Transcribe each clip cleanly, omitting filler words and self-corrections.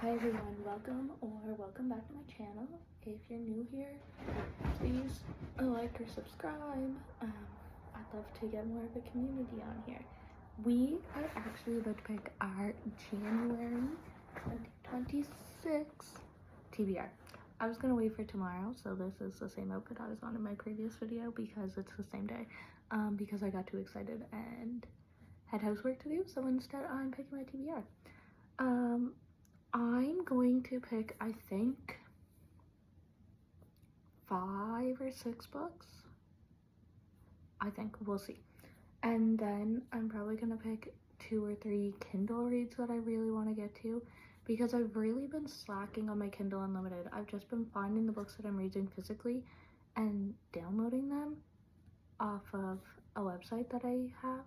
Hi everyone, welcome back to my channel. If you're new here, please like or subscribe. I'd love to get more of a community on here. We are actually about to pick our January 2026 TBR. I was gonna wait for tomorrow, so this is the same outfit I was on in my previous video because it's the same day. Because I got too excited and had housework to do, so instead I'm picking my TBR. I'm going to pick, I think, 5 or 6 books. I think, we'll see. And then I'm probably gonna pick 2 or 3 Kindle reads that I really want to get to, because I've really been slacking on my Kindle Unlimited. I've just been finding the books that I'm reading physically and downloading them off of a website that I have.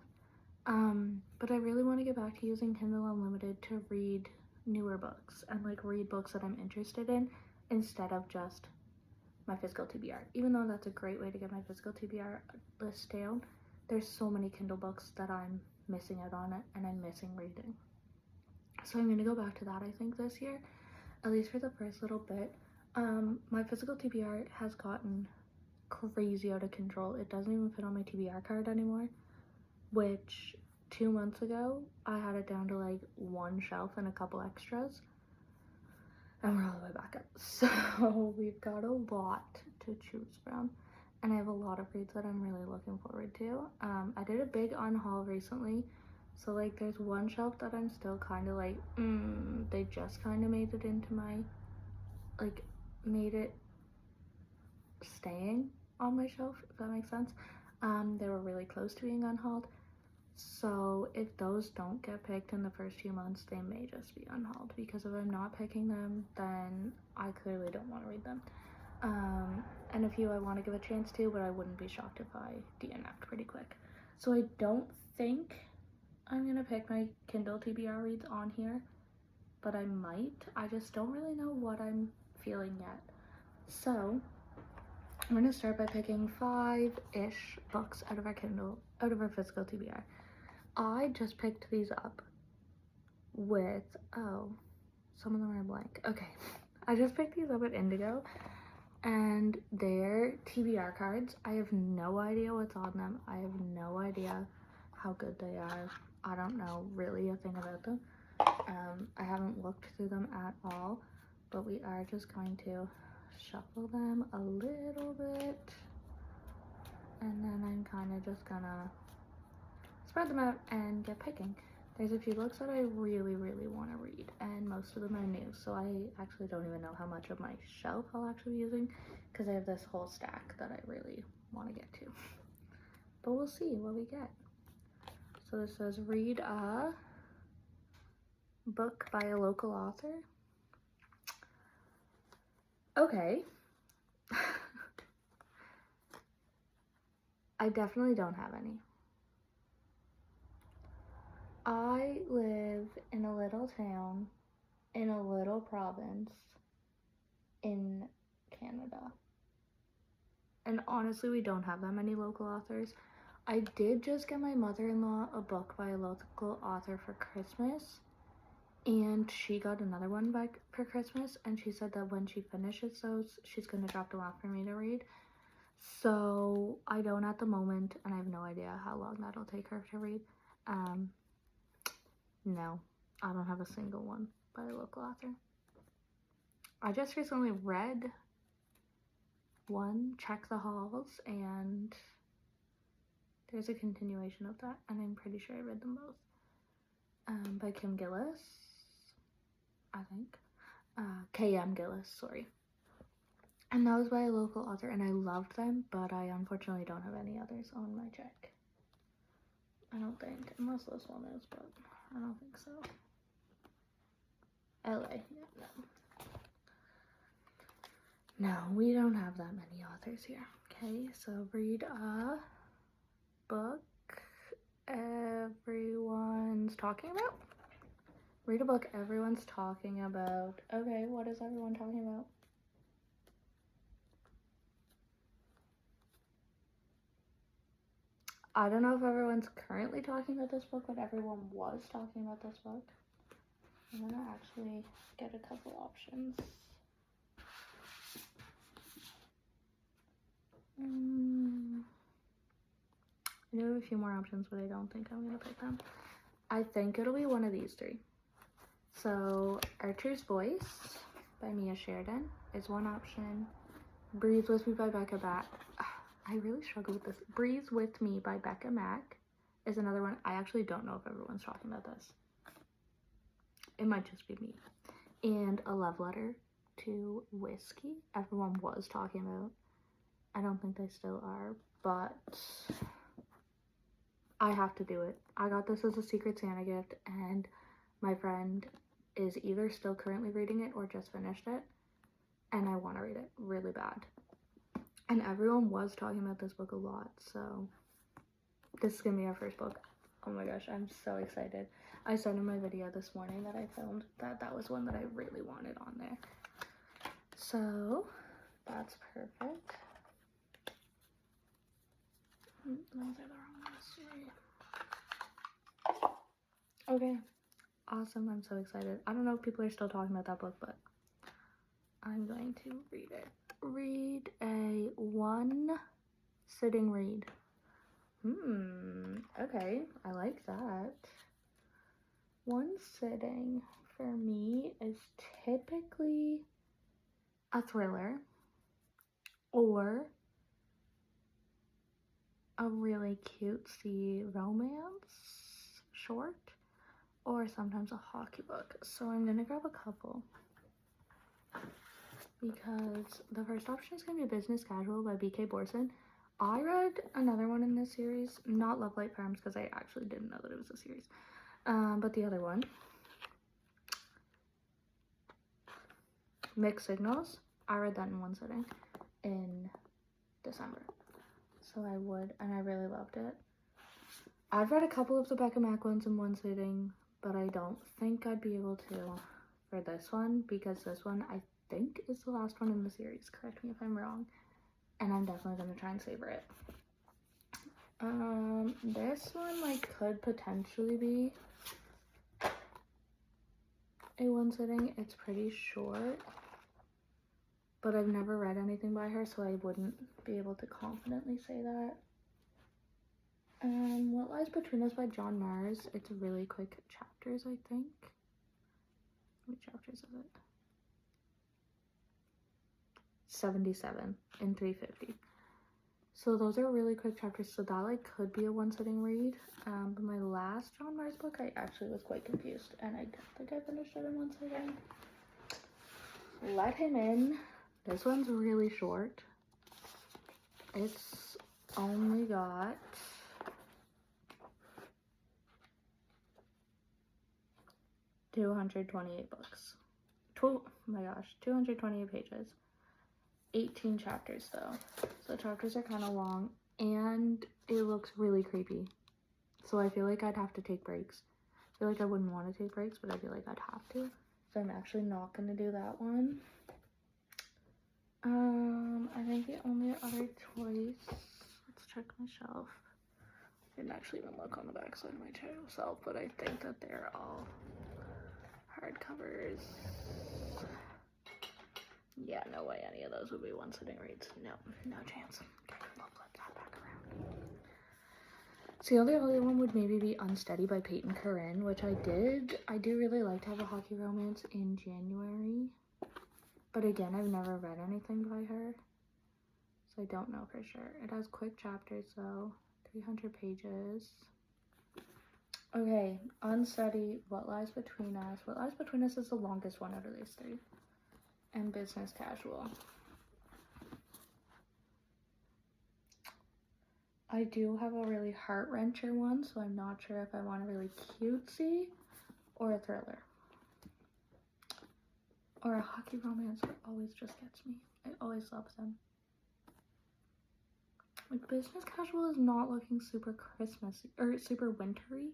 But I really want to get back to using Kindle Unlimited to read newer books and like read books that I'm interested in instead of just my physical TBR. Even though that's a great way to get my physical TBR list down, there's so many Kindle books that I'm missing out on it and I'm missing reading. So I'm going to go back to that, I think, this year, at least for the first little bit. My physical TBR has gotten crazy out of control. It doesn't even fit on my TBR card anymore, which 2 months ago I had it down to like 1 shelf and a couple extras, and we're all the way back up. So we've got a lot to choose from, and I have a lot of reads that I'm really looking forward to. I did a big unhaul recently, so like there's 1 shelf that I'm still kind of like, they just kind of made it into my, like, made it staying on my shelf, if that makes sense. They were really close to being unhauled. So if those don't get picked in the first few months, they may just be unhauled, because if I'm not picking them, then I clearly don't want to read them. And a few I want to give a chance to, but I wouldn't be shocked if I DNF'd pretty quick. So I don't think I'm gonna pick my Kindle TBR reads on here, but I might. I just don't really know what I'm feeling yet. So I'm gonna start by picking 5-ish books out of our physical TBR. I just picked these up with, oh, some of them are blank. Okay, I just picked these up at Indigo, and they're TBR cards. I have no idea what's on them. I have no idea how good they are. I don't know really a thing about them. I haven't looked through them at all, but we are just going to shuffle them a little bit, and then I'm kind of just gonna spread them out and get picking. There's a few books that I really want to read, and most of them are new, so I actually don't even know how much of my shelf I'll actually be using, because I have this whole stack that I really want to get to. But we'll see what we get. So this says, read a book by a local author. Okay. I definitely don't have any. I live in a little town, in a little province in Canada. And honestly, we don't have that many local authors. I did just get my mother-in-law a book by a local author for Christmas, and she got another one back for Christmas, and she said that when she finishes those, she's going to drop them off for me to read. So I don't at the moment, and I have no idea how long that'll take her to read. No, I don't have a single one by a local author. I just recently read one, Check the Halls, and there's a continuation of that, and I'm pretty sure I read them both. By Kim Gillis, I think. K.M. Gillis, sorry. And that was by a local author, and I loved them, but I unfortunately don't have any others on my check. I don't think, unless this one is, but I don't think so. LA, yeah, no, we don't have that many authors here. Okay, so read a book everyone's talking about. Read a book everyone's talking about. Okay, what is everyone talking about? I don't know if everyone's currently talking about this book, but everyone was talking about this book. I'm gonna actually get a couple options. I do have a few more options, but I don't think I'm gonna pick them. I think it'll be one of these three. So, Archer's Voice by Mia Sheridan is one option. Breathe With Me by Becca Mack. I really struggle with this. Breathe With Me by Becca Mack is another one. I actually don't know if everyone's talking about this. It might just be me. And A Love Letter to Whiskey. Everyone was talking about. I don't think they still are, but I have to do it. I got this as a Secret Santa gift, and my friend is either still currently reading it or just finished it, and I want to read it really bad. And everyone was talking about this book a lot, so this is gonna be our first book. Oh my gosh, I'm so excited. I said in my video this morning that I filmed that was one that I really wanted on there. So that's perfect. Those are the wrong ones. Okay, awesome. I'm so excited. I don't know if people are still talking about that book, but I'm going to read it. Read a one sitting read. Okay, I like that. One sitting for me is typically a thriller or a really cutesy romance short, or sometimes a hockey book. So I'm gonna grab a couple because the first option is gonna be Business Casual by B.K. Borson. I read another one in this series, not Love Light Farms, because I actually didn't know that it was a series, but the other one, Mixed Signals. I read that in one sitting in December, so I would, and I really loved it. I've read a couple of the Becca Mack ones in one sitting, but I don't think I'd be able to for this one, because this one I think is the last one in the series. Correct me if I'm wrong. And I'm definitely going to try and savor it. This one, like, could potentially be a one sitting. It's pretty short, but I've never read anything by her, so I wouldn't be able to confidently say that. What Lies Between Us by John Mars. It's really quick chapters, I think. How many chapters is it? 77 in 350. So those are really quick chapters, so that like could be a one sitting read. But my last John Mars book, I actually was quite confused, and I don't think I finished it in one sitting. Let Him In. This one's really short. It's only got 228 books. Oh my gosh, 228 pages. 18 chapters though, so the chapters are kind of long, and it looks really creepy, so I feel like I'd have to take breaks. I feel like I wouldn't want to take breaks, but I feel like I'd have to, so I'm actually not going to do that one. I think the only other choice, let's check my shelf. I didn't actually even look on the back side of my shelf, but I think that they're all hardcovers. Yeah, no way any of those would be one sitting reads. No chance. Okay, we'll flip that back around. So the only other one would maybe be Unsteady by Peyton Corinne, which I do really like to have a hockey romance in January. But again, I've never read anything by her, so I don't know for sure. It has quick chapters though, 300 pages. Okay, Unsteady, What Lies Between Us. What Lies Between Us is the longest one out of these three. And Business Casual. I do have a really heart-wrencher one, so I'm not sure if I want a really cutesy or a thriller. Or a hockey romance that always just gets me. I always love them. Like, Business Casual is not looking super Christmassy, or super wintry.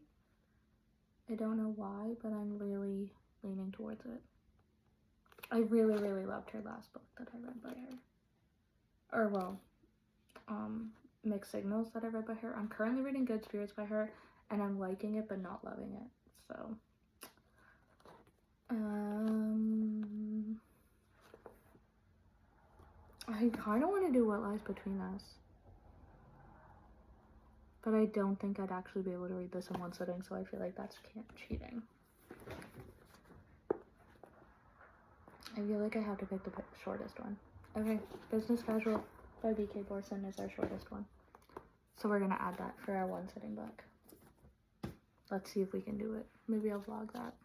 I don't know why, but I'm really leaning towards it. I really, really loved her last book that I read by her. Or, well, Mixed Signals that I read by her. I'm currently reading Good Spirits by her, and I'm liking it, but not loving it. So, I kind of want to do What Lies Between Us, but I don't think I'd actually be able to read this in one sitting, so I feel like that's cheating. I feel like I have to pick the shortest one. Okay, Business Casual by B.K. Borson is our shortest one. So we're gonna add that for our one sitting book. Let's see if we can do it. Maybe I'll vlog that.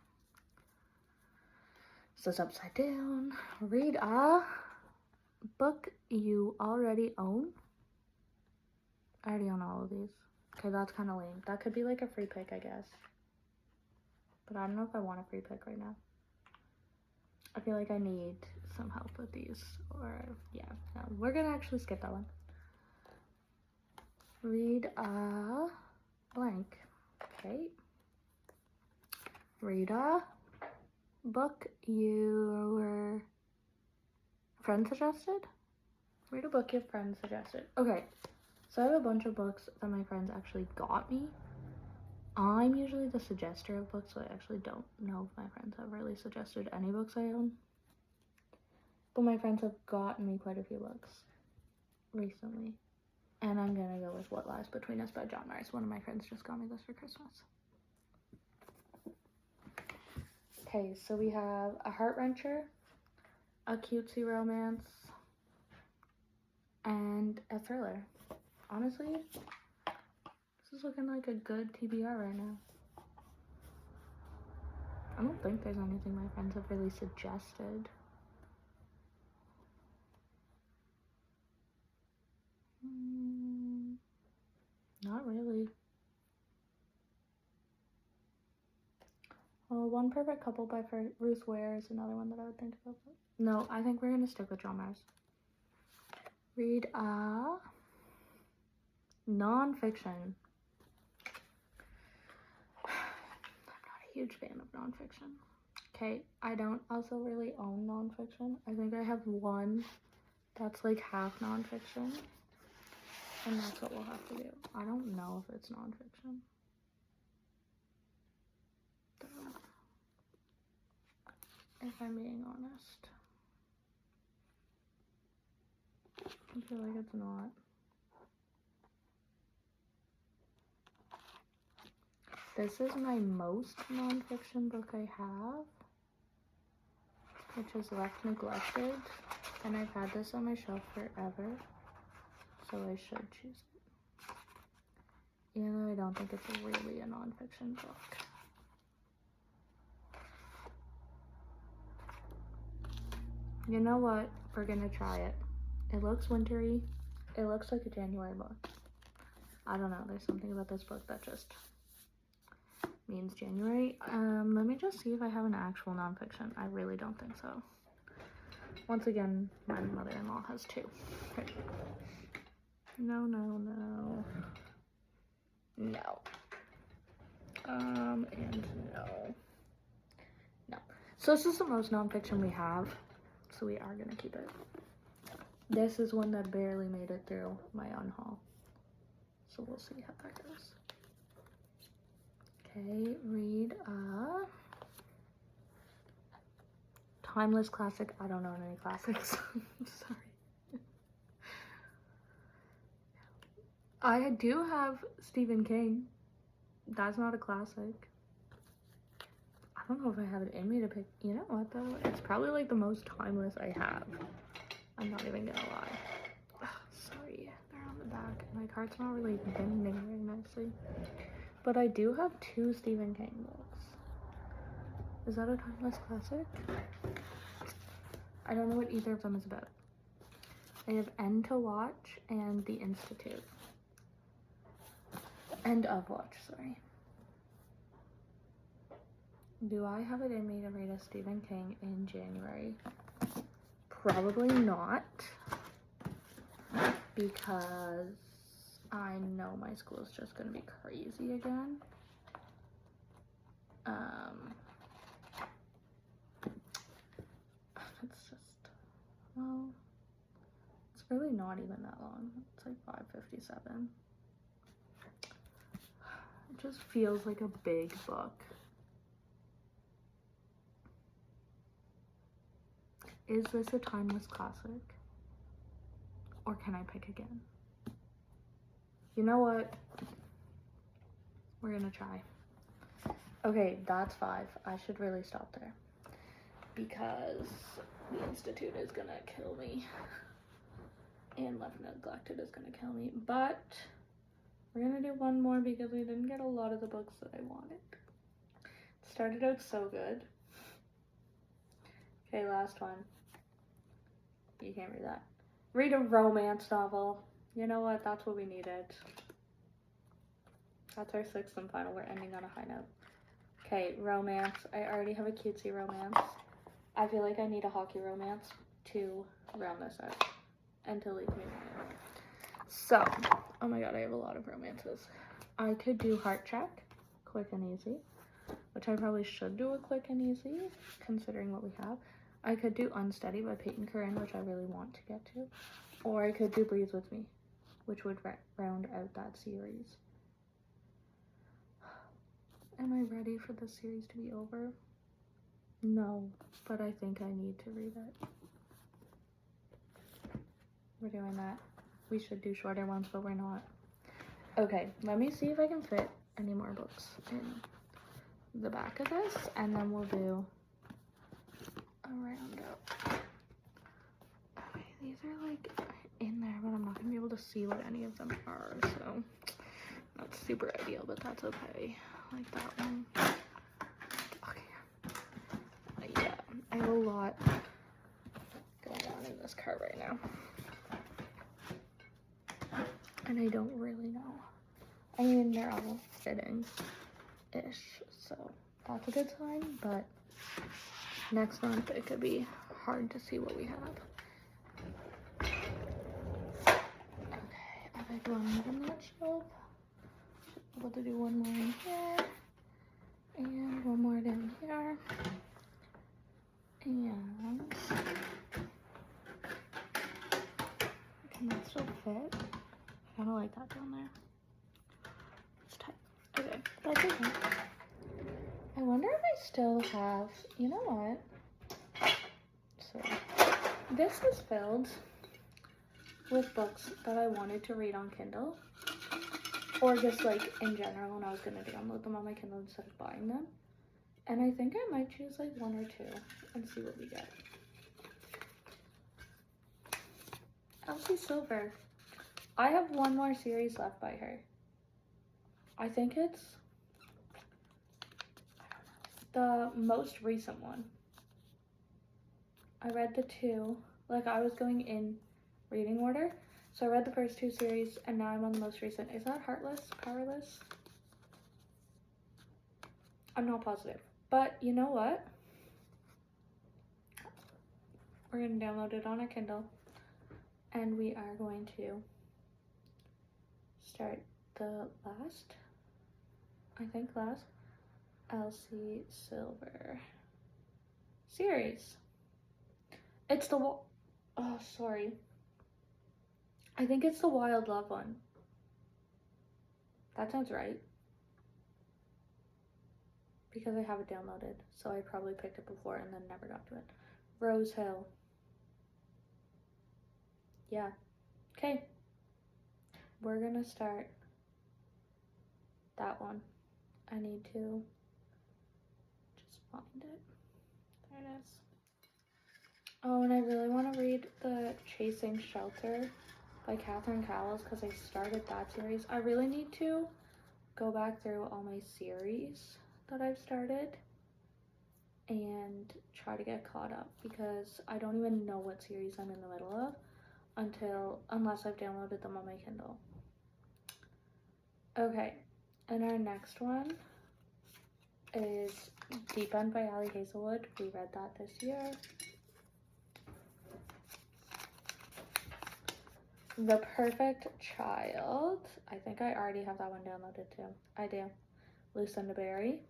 So it's upside down. Read a book you already own. I already own all of these. Okay, that's kind of lame. That could be like a free pick, I guess. But I don't know if I want a free pick right now. I feel like I need some help with these. Or, yeah, no, we're gonna actually skip that one. Read a blank. Okay. Read a book your friend suggested? Read a book your friend suggested. Okay, so I have a bunch of books that my friends actually got me. I'm usually the suggester of books, so I actually don't know if my friends have really suggested any books I own. But my friends have gotten me quite a few books recently. And I'm gonna go with What Lies Between Us by John Marrs. One of my friends just got me this for Christmas. Okay, so we have a heart-wrencher, a cutesy romance, and a thriller. Honestly, this is looking like a good TBR right now. I don't think there's anything my friends have really suggested. Not really. Well, One Perfect Couple by Ruth Ware is another one that I would think about. No, I think we're going to stick with John Marrs. Read a non-fiction. I'm not a huge fan of non-fiction. Okay, I don't also really own non-fiction. I think I have one that's like half non-fiction. And that's what we'll have to do. I don't know if it's non-fiction. If I'm being honest. I feel like it's not. This is my most non-fiction book I have, which is Left Neglected, and I've had this on my shelf forever, so I should choose it. Even though I don't think it's really a non-fiction book. You know what? We're gonna try it. It looks wintry. It looks like a January book. I don't know. There's something about this book that just means January. Let me just see if I have an actual nonfiction. I really don't think so. Once again, my mother-in-law has two. Okay. No. No. And no. No. So this is the most nonfiction we have. So we are gonna keep it. This is one that barely made it through my unhaul. So we'll see how that goes. Okay, read a timeless classic. I don't know any classics. I'm sorry. I do have Stephen King. That's not a classic. I don't know if I have it in me to pick. You know what though? It's probably like the most timeless I have. I'm not even gonna lie. Ugh, sorry, they're on the back. My card's not really bending very nicely. But I do have two Stephen King books. Is that a timeless classic? I don't know what either of them is about. I have End to Watch and The Institute. End of Watch, sorry. Do I have it in me to read a Stephen King in January? Probably not. Because I know my school is just going to be crazy again. It's just, well, it's really not even that long. It's like 5:57. It just feels like a big book. Is this a timeless classic? Or can I pick again? You know what? We're gonna try. Okay, that's 5. I should really stop there. Because the Institute is gonna kill me. And Left Neglected is gonna kill me. But we're gonna do one more because we didn't get a lot of the books that I wanted. It started out so good. Okay, last one. You can't read that. Read a romance novel. You know what? That's what we needed. That's our 6th and final. We're ending on a high note. Okay, romance. I already have a cutesy romance. I feel like I need a hockey romance to round this out and to leave me alone. So, oh my god, I have a lot of romances. I could do Heart Check, quick and easy, which I probably should do a quick and easy, considering what we have. I could do Unsteady by Peyton Corinne, which I really want to get to. Or I could do Breathe With Me, which would round out that series. Am I ready for the series to be over? No, but I think I need to read it. We're doing that. We should do shorter ones, but we're not. Okay, let me see if I can fit any more books in the back of this, and then we'll do a roundup. Okay, these are like in there, but I'm not gonna be able to see what any of them are, so not super ideal, but that's okay. Like that one. Okay. Yeah, I have a lot going on in this cart right now. And I don't really know. I mean, they're all fitting-ish, so that's a good sign, but next month it could be hard to see what we have. Okay, I picked one more on that shelf. Able to do one more in here, and one more down here, and can that still fit? I kind of like that down there. It's tight. Okay, that's okay. I wonder if I still have, you know what? So this is filled with books that I wanted to read on Kindle. Or just like in general, and I was gonna download them on my Kindle instead of buying them. And I think I might choose like 1 or 2 and see what we get. Elsie Silver. I have one more series left by her. I think it's, the most recent one. I read the 2, like I was going in reading order. So I read the first 2 series, and now I'm on the most recent. Is that Heartless? Powerless? I'm not positive. But you know what? We're going to download it on our Kindle. And we are going to start the last Elsie Silver series. It's the, oh, sorry. I think it's the Wild Love one. That sounds right. Because I have it downloaded, so I probably picked it before and then never got to it. Rose Hill. Yeah. Okay. We're gonna start that one. I need to just find it. There it is. Oh, and I really want to read the Chasing Shelter by Catherine Cowles because I started that series. I really need to go back through all my series that I've started and try to get caught up because I don't even know what series I'm in the middle of unless I've downloaded them on my Kindle. Okay, and our next one is Deep End by Ali Hazelwood. We read that this year. The Perfect Child. I think I already have that one downloaded too. I do. Lucinda Berry.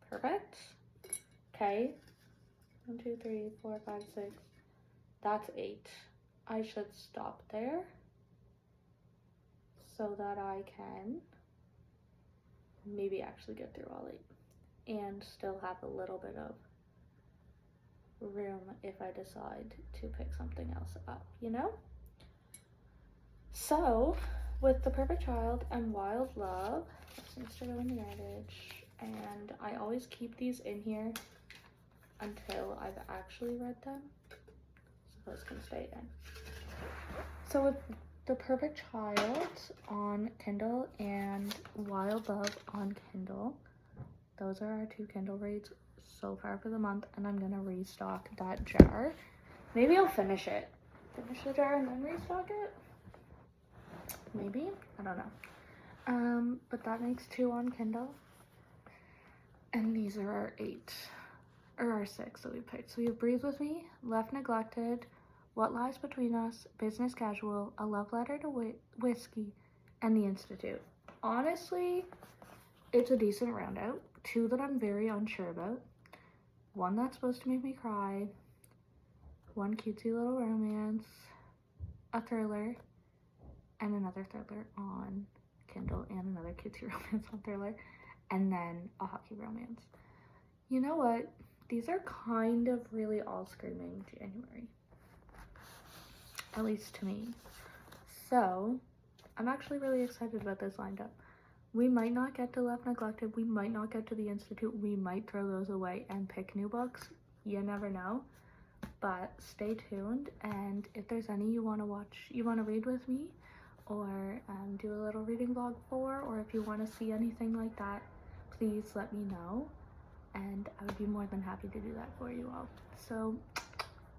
Perfect. Okay. 1, 2, 3, 4, 5, 6. That's 8. I should stop there so that I can maybe actually get through all 8 and still have a little bit of room if I decide to pick something else up, you know? So, with The Perfect Child and Wild Love, this needs to go in the garbage. And I always keep these in here until I've actually read them. So those can stay in. So with The Perfect Child on Kindle and Wild Love on Kindle, those are our 2 Kindle reads so far for the month, and I'm gonna restock that jar. Maybe I'll finish it. Finish the jar and then restock it? Maybe? I don't know. But that makes 2 on Kindle. And these are our 8, or our 6 that we picked. So we have Breathe With Me, Left Neglected, What Lies Between Us, Business Casual, A Love Letter to Whiskey, and The Institute. Honestly, it's a decent round out. 2 that I'm very unsure about. 1 that's supposed to make me cry. 1 cutesy little romance. A thriller. And another thriller on Kindle. And another cutesy romance on Thriller. And then a hockey romance. You know what? These are kind of really all screaming January. At least to me. So, I'm actually really excited about this lined up. We might not get to Left Neglected. We might not get to The Institute. We might throw those away and pick new books. You never know. But stay tuned. And if there's any you want to watch, you want to read with me, or do a little reading vlog for, or if you want to see anything like that, please let me know. And I would be more than happy to do that for you all. So,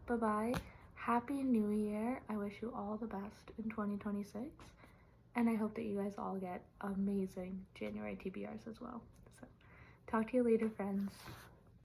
bye-bye. Happy New Year. I wish you all the best in 2026. And I hope that you guys all get amazing January TBRs as well. So, talk to you later, friends.